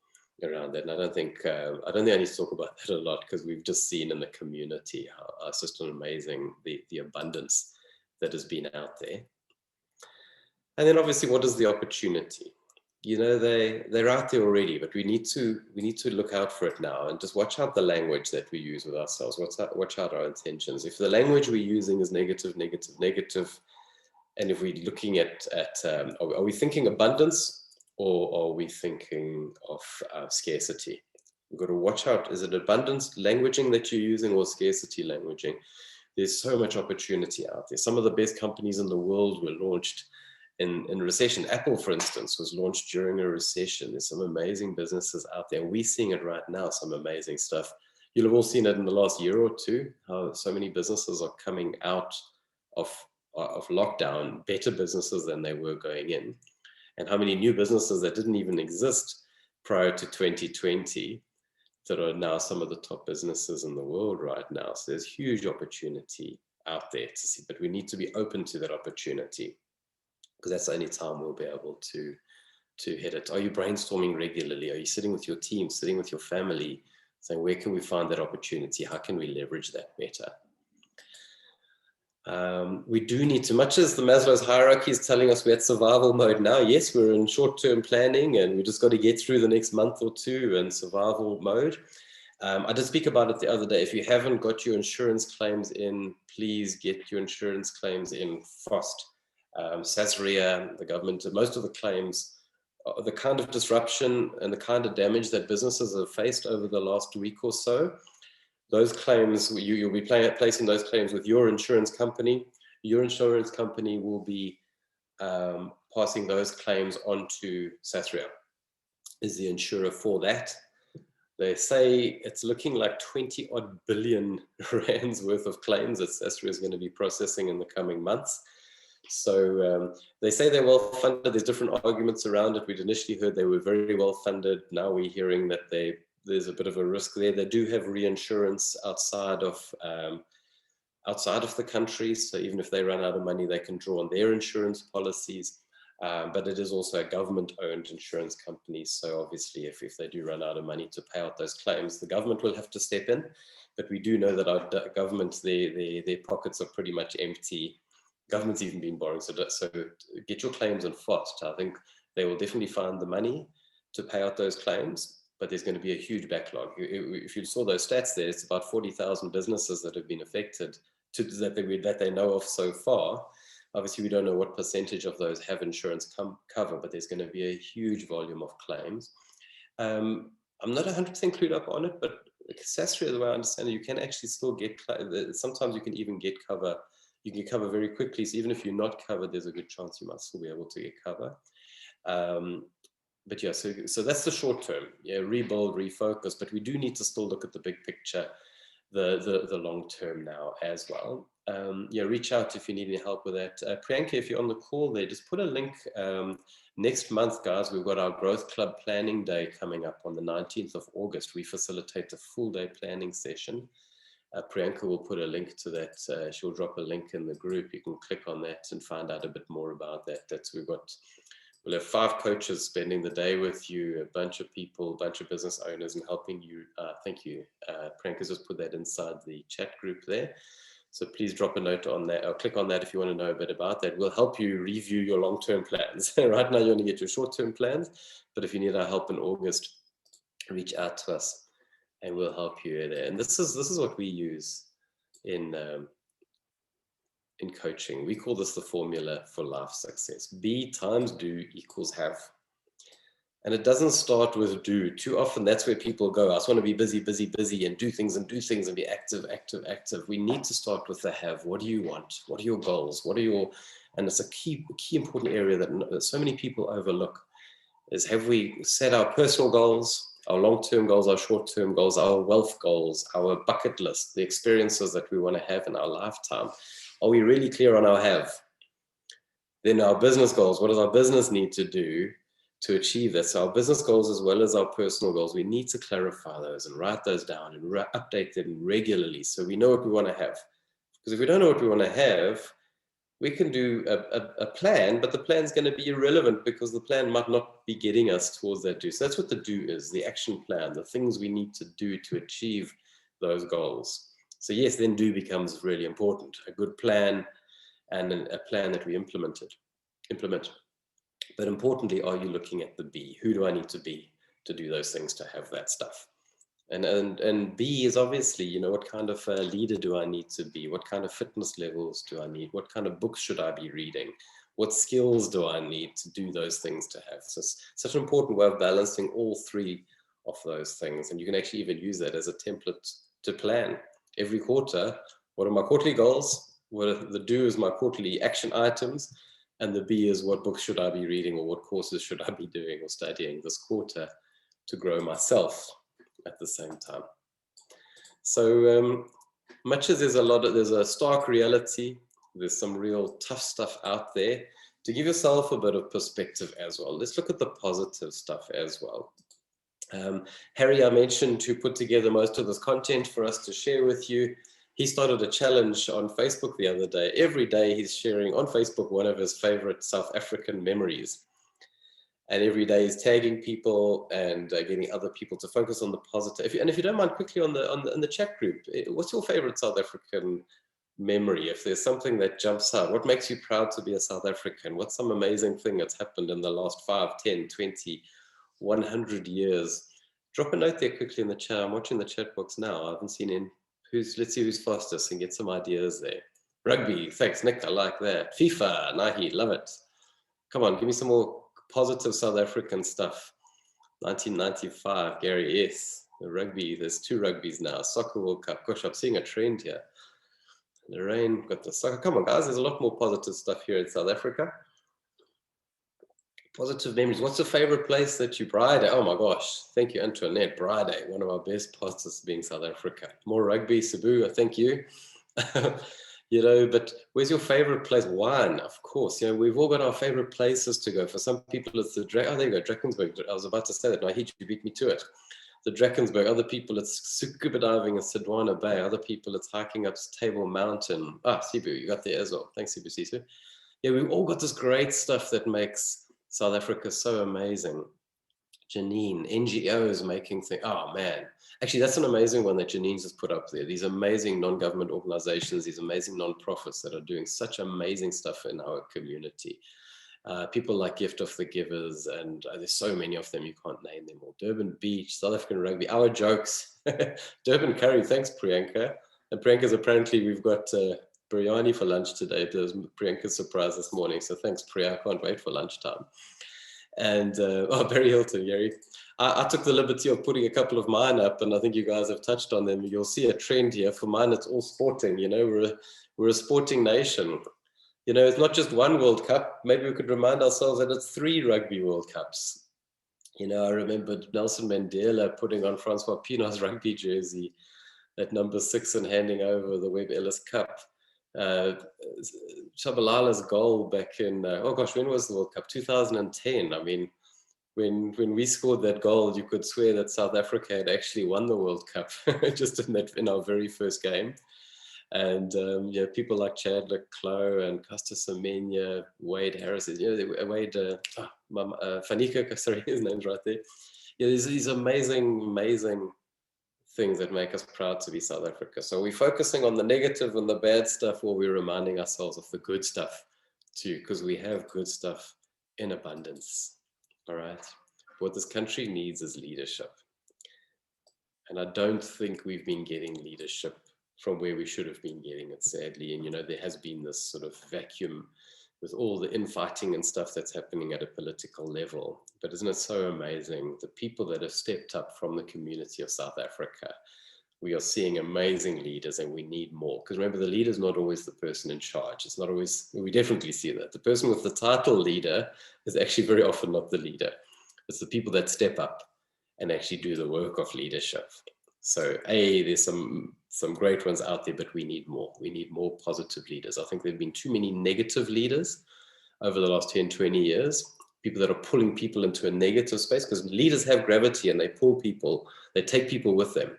around that. And I don't think I need to talk about that a lot, because we've just seen in the community how it's just an amazing, the abundance that has been out there. And then obviously, what is the opportunity? You know, they're out there already, but we need to look out for it now, and just watch out the language that we use with ourselves. Watch out our intentions. If the language we're using is negative, and if we're looking at are we thinking abundance, or are we thinking of scarcity? We've got to watch out. Is it abundance languaging that you're using, or scarcity languaging? There's so much opportunity out there. Some of the best companies in the world were launched in recession. Apple, for instance, was launched during a recession. There's some amazing businesses out there. We're seeing it right now, some amazing stuff. You'll have all seen it in the last year or two, how so many businesses are coming out of lockdown, better businesses than they were going in. And how many new businesses that didn't even exist prior to 2020 that are now some of the top businesses in the world right now. So there's huge opportunity out there to see, but we need to be open to that opportunity, because that's the only time we'll be able to hit it. Are you brainstorming regularly? Are you sitting with your team, sitting with your family, saying, where can we find that opportunity? How can we leverage that better? We do need to, much as the Maslow's hierarchy is telling us we're at survival mode now, yes, we're in short-term planning and we just got to get through the next month or two in survival mode. I did speak about it the other day. If you haven't got your insurance claims in, please get your insurance claims in fast. Sasria, the government, most of the claims, the kind of disruption and the kind of damage that businesses have faced over the last week or so, those claims, you'll be placing those claims with your insurance company. Your insurance company will be passing those claims on to Sasria, is the insurer for that. They say it's looking like 20 odd billion rands worth of claims that Sasria is going to be processing in the coming months. So they say they're well funded. There's different arguments around it. We'd initially heard they were very well funded. Now we're hearing that there's a bit of a risk there. They do have reinsurance outside of the country. So even if they run out of money, they can draw on their insurance policies. But it is also a government-owned insurance company. So obviously, if they do run out of money to pay out those claims, the government will have to step in. But we do know that our government, their pockets are pretty much empty. Government's even been borrowing. So get your claims in fast. I think they will definitely find the money to pay out those claims, but there's going to be a huge backlog. If you saw those stats there, it's about 40,000 businesses that have been affected that they know of so far. Obviously, we don't know what percentage of those have insurance cover, but there's going to be a huge volume of claims. I'm not 100% clued up on it, but Sasria, the way I understand it, you can actually still get, sometimes you can even get cover. You can get cover very quickly. So even if you're not covered, there's a good chance you might still be able to get cover. But yeah, so that's the short term. Yeah, rebuild, refocus. But we do need to still look at the big picture, the long term now as well. Yeah, reach out if you need any help with that. Priyanka, if you're on the call there, just put a link. Next month, guys, we've got our Growth Club Planning Day coming up on the 19th of August. We facilitate a full day planning session. Priyanka will put a link to that. She'll drop a link in the group. You can click on that and find out a bit more about that. We'll have 5 coaches spending the day with you, a bunch of people, a bunch of business owners, and helping you. Thank you. Priyanka's just put that inside the chat group there. So please drop a note on that or click on that if you want to know a bit about that. We'll help you review your long-term plans. Right now, you only get your short-term plans, but if you need our help in August, reach out to us and we'll help you there. And this is what we use in coaching. We call this the formula for life success. Be times do equals have. And it doesn't start with do. Too often that's where people go. I just want to be busy, busy, busy and do things and be active, active, active. We need to start with the have. What do you want? What are your goals? And it's a key important area that so many people overlook is, have we set our personal goals, our long-term goals, our short-term goals, our wealth goals, our bucket list, the experiences that we want to have in our lifetime? Are we really clear on our have? Then our business goals, what does our business need to do to achieve that? So our business goals as well as our personal goals, we need to clarify those and write those down and update them regularly so we know what we want to have. Because if we don't know what we want to have, we can do a plan, but the plan is going to be irrelevant because the plan might not be getting us towards that do. So that's what the do is, the action plan, the things we need to do to achieve those goals. So yes, then do becomes really important. A good plan and a plan that we implement. But importantly, are you looking at the be? Who do I need to be to do those things, to have that stuff? And B is obviously, what kind of leader do I need to be? What kind of fitness levels do I need? What kind of books should I be reading? What skills do I need to do those things to have? So it's such an important way of balancing all 3 of those things. And you can actually even use that as a template to plan every quarter. What are my quarterly goals? What are the do is my quarterly action items. And the B is, what books should I be reading, or what courses should I be doing or studying this quarter to grow myself at the same time. So much as there's a stark reality, there's some real tough stuff out there. To give yourself a bit of perspective as well, let's look at the positive stuff as well. Harry, I mentioned, who put together most of this content for us to share with you. He started a challenge on Facebook the other day. Every day he's sharing on Facebook one of his favorite South African memories. And every day he's tagging people and getting other people to focus on the positive. And if you don't mind, quickly on the chat group, what's your favorite South African memory? If there's something that jumps out, what makes you proud to be a South African? What's some amazing thing that's happened in the last 5, 10, 20, 100 years? Drop a note there quickly in the chat. I'm watching the chat box now. I haven't seen in let's see who's fastest and get some ideas there. Rugby, thanks Nick, I like that. FIFA, Nahi, love it. Come on, give me some more positive South African stuff. 1995, Gary, yes. The rugby, there's 2 rugbies now. Soccer World Cup. Gosh, I'm seeing a trend here. Lorraine, got the soccer. Come on, guys, there's a lot more positive stuff here in South Africa. Positive memories. What's your favorite place that you Bride? Oh my gosh, thank you, Antoinette. Bride, one of our best parts being South Africa. More rugby, Cebu, thank you. You know, but where's your favorite place? Wine, of course. You know, we've all got our favorite places to go. For some people, it's the oh, there you go, Drakensberg. I was about to say that. No, you beat me to it. The Drakensberg. Other people, it's scuba diving in Sedwana Bay. Other people, it's hiking up Table Mountain. Ah, Cebu, you got there as well. Thanks, Cebu Sisu. Yeah, we've all got this great stuff that makes South Africa so amazing. Janine, NGOs making things. Oh man, actually that's an amazing one that Janine's has put up there. These amazing non-government organizations, these amazing non-profits that are doing such amazing stuff in our community. People like Gift of the Givers, and there's so many of them, you can't name them all. Durban Beach, South African Rugby, Our Jokes, Durban Curry, thanks Priyanka. And Priyanka's apparently, we've got biryani for lunch today. It was Priyanka's surprise this morning, so thanks Priya, I can't wait for lunchtime. And oh, Barry Hilton, Gary. I took the liberty of putting a couple of mine up, and I think you guys have touched on them. You'll see a trend here. For mine, it's all sporting. You know, we're a sporting nation. You know, it's not just one World Cup. Maybe we could remind ourselves that it's 3 Rugby World Cups. You know, I remember Nelson Mandela putting on Francois Pienaar's rugby jersey at number 6 and handing over the Webb Ellis Cup. Shabalala's goal back in, oh gosh, when was the World Cup? 2010. I mean, when we scored that goal, you could swear that South Africa had actually won the World Cup just in our very first game. And yeah, people like Chadwick Clough and Costa Semenya, Wade Harris, you know, Wade Fanika, sorry, his name's right there. Yeah, there's these amazing things that make us proud to be South Africa. So we're focusing on the negative and the bad stuff, while we're reminding ourselves of the good stuff too, because we have good stuff in abundance. All right. What this country needs is leadership. And I don't think we've been getting leadership from where we should have been getting it, sadly. And, you know, there has been this sort of vacuum with all the infighting and stuff that's happening at a political level. But isn't it so amazing, the people that have stepped up from the community of South Africa? We are seeing amazing leaders, and we need more. Because remember, the leader is not always the person in charge. It's not always, we definitely see that. The person with the title leader is actually very often not the leader. It's the people that step up and actually do the work of leadership. So there's some great ones out there, but we need more. We need more positive leaders. I think there have been too many negative leaders over the last 10, 20 years, people that are pulling people into a negative space, because leaders have gravity and they pull people, they take people with them.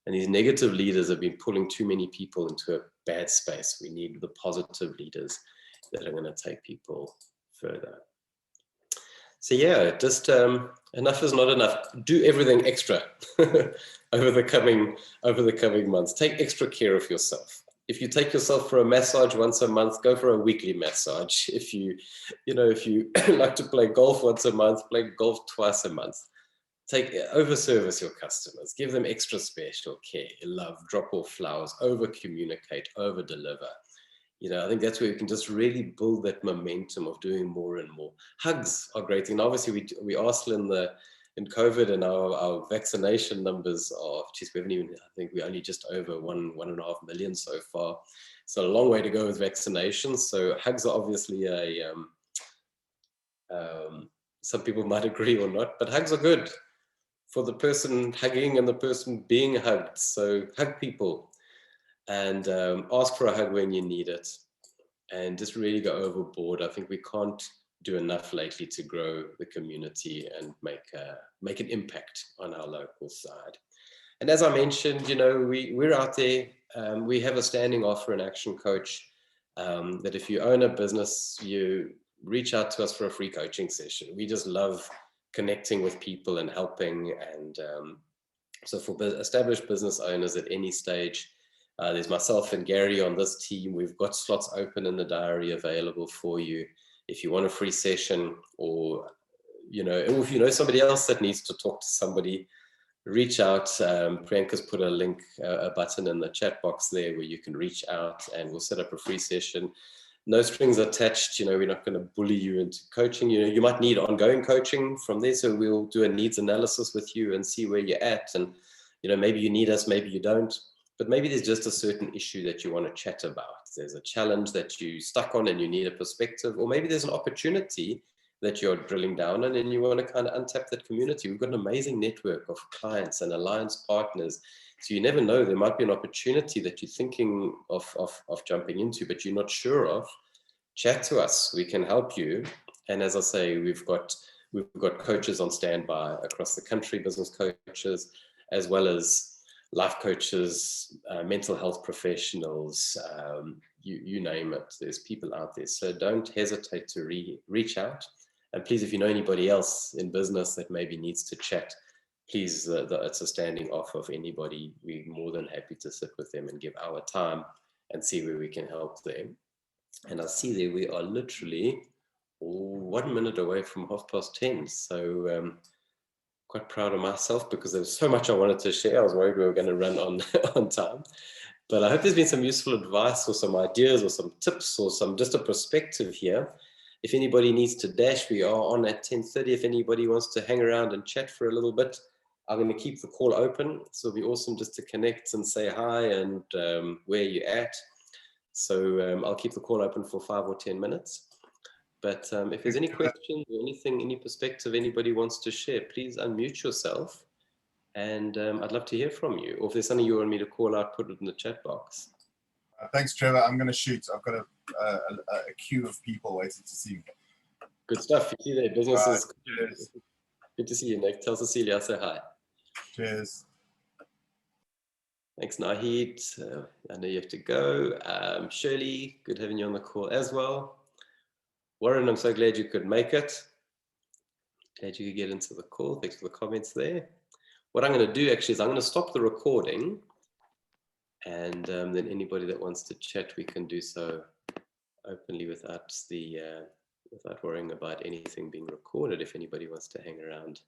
And these negative leaders have been pulling too many people into a bad space. We need the positive leaders that are going to take people further. So yeah, just enough is not enough. Do everything extra over the coming months. Take extra care of yourself. If you take yourself for a massage once a month, go for a weekly massage. If you like to play golf once a month, play golf twice a month. Over-service your customers. Give them extra special care, love, drop off flowers, over-communicate, over-deliver. You know, I think that's where we can just really build that momentum of doing more and more. Hugs are great. And obviously we are still in COVID, and our vaccination numbers are, geez, we haven't even, I think we're only just over 1.5 million so far. So a long way to go with vaccinations. So hugs are obviously some people might agree or not, but hugs are good for the person hugging and the person being hugged. So hug people. And ask for a hug when you need it, and just really go overboard. I think we can't do enough lately to grow the community and make an impact on our local side. And as I mentioned, you know, we're out there. We have a standing offer in Action Coach that if you own a business, you reach out to us for a free coaching session. We just love connecting with people and helping. And so for established business owners at any stage, there's myself and Gary on this team. We've got slots open in the diary available for you. If you want a free session, or if you know somebody else that needs to talk to somebody, reach out. Priyanka's put a link, a button in the chat box there where you can reach out, and we'll set up a free session. No strings attached. We're not going to bully you into coaching. You might need ongoing coaching from there, so we'll do a needs analysis with you and see where you're at. And maybe you need us, maybe you don't, but maybe there's just a certain issue that you want to chat about. There's a challenge that you're stuck on and you need a perspective, or maybe there's an opportunity that you're drilling down on and you want to kind of untap that community. We've got an amazing network of clients and alliance partners. So you never know, there might be an opportunity that you're thinking of jumping into, but you're not sure of. Chat to us, we can help you. And as I say, we've got coaches on standby across the country, business coaches, as well as life coaches, mental health professionals, you name it. There's people out there. So don't hesitate to reach out. And please, if you know anybody else in business that maybe needs to chat, please, it's a standing off of anybody. We're more than happy to sit with them and give our time and see where we can help them. And I see there we are literally 1 minute away from 10:30. So quite proud of myself because there was so much I wanted to share. I was worried we were going to run on time. But I hope there's been some useful advice or some ideas or some tips or just a perspective here. If anybody needs to dash, we are on at 10:30. If anybody wants to hang around and chat for a little bit, I'm going to keep the call open. So it'll be awesome just to connect and say hi and where you're at. So I'll keep the call open for 5 or 10 minutes. But if there's any questions or anything, any perspective anybody wants to share, please unmute yourself. And I'd love to hear from you. Or if there's something you want me to call out, put it in the chat box. Thanks, Trevor. I'm going to shoot. I've got a queue of people waiting to see me. Good stuff. You see there, businesses. Cheers. Good to see you, Nick. Tell Cecilia I say hi. Cheers. Thanks, Nahid. I know you have to go. Shirley, good having you on the call as well. Warren, I'm so glad you could make it. Glad you could get into the call. Thanks for the comments there. What I'm going to do actually is I'm going to stop the recording, and then anybody that wants to chat, we can do so openly without worrying about anything being recorded if anybody wants to hang around.